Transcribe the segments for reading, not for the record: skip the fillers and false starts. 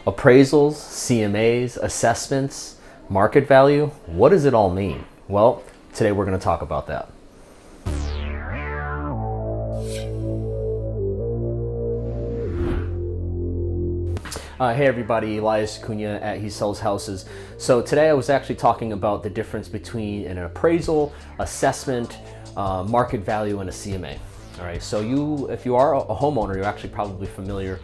Appraisals, CMAs, assessments, market value, what does it all mean? Well, today we're going to talk about that. Hey everybody, Elias Acuna at HeSellsHouses. So today I was actually talking about the difference between an appraisal, assessment, market value, and a CMA. All right, so if you are a homeowner, you're actually probably familiar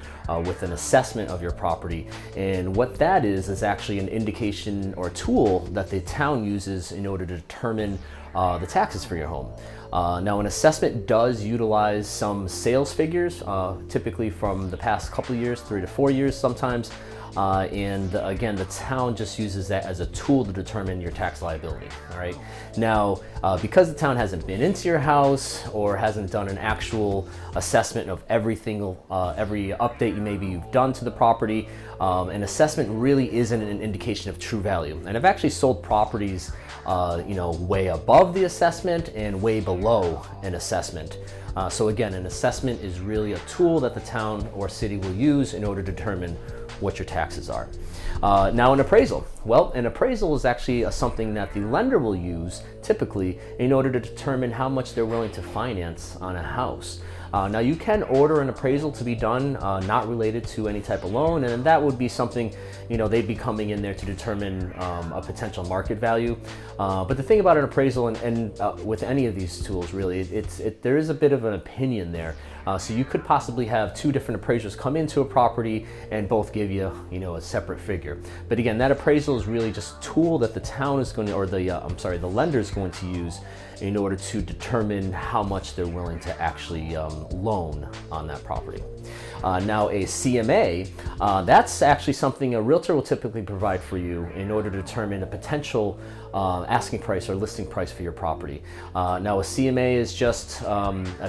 with an assessment of your property. And what that is actually an indication or tool that the town uses in order to determine the taxes for your home. Now, an assessment does utilize some sales figures, typically from the past couple of years, 3 to 4 years sometimes. And again, the town just uses that as a tool to determine your tax liability. All right. Now, because the town hasn't been into your house or hasn't done an actual assessment of every update you've done to the property, an assessment really isn't an indication of true value. And I've actually sold properties, way above the assessment and way below an assessment. So again, an assessment is really a tool that the town or city will use in order to determine what your taxes are. Now, an appraisal. Well, an appraisal is actually something that the lender will use typically in order to determine how much they're willing to finance on a house. Now, you can order an appraisal to be done not related to any type of loan, and that would be something, they'd be coming in there to determine a potential market value. But the thing about an appraisal and with any of these tools, really, there is a bit of an opinion there. So you could possibly have two different appraisers come into a property and both give you, a separate figure. But again, that appraisal is really just a tool that the town is going to, or the lender is going to use in order to determine how much they're willing to actually loan on that property. Now, a CMA, that's actually something a realtor will typically provide for you in order to determine a potential asking price or listing price for your property. Now, a CMA is just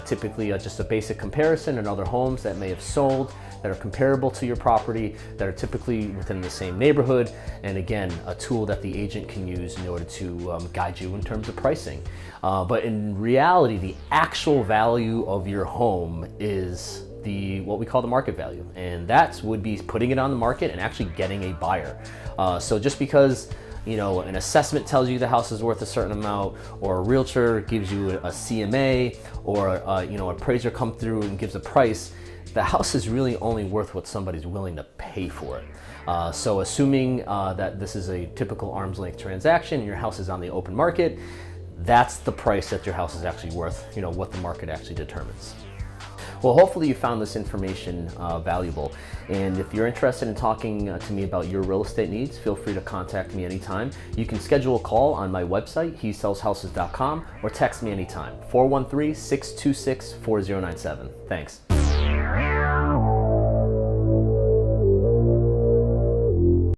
typically just a basic comparison in other homes that may have sold that are comparable to your property, that are typically within the same neighborhood, and again, a tool that the agent can use in order to guide you in terms of pricing. But in reality, the actual value of your home is what we call the market value, and that would be putting it on the market and actually getting a buyer. So just because an assessment tells you the house is worth a certain amount, or a realtor gives you a CMA, or an appraiser comes through and gives a price, the house is really only worth what somebody's willing to pay for it. So assuming that this is a typical arm's length transaction and your house is on the open market, that's the price that your house is actually worth, what the market actually determines. Well, hopefully you found this information valuable. And if you're interested in talking to me about your real estate needs, feel free to contact me anytime. You can schedule a call on my website, HeSellsHouses.com, or text me anytime, 413-626-4097. Thanks.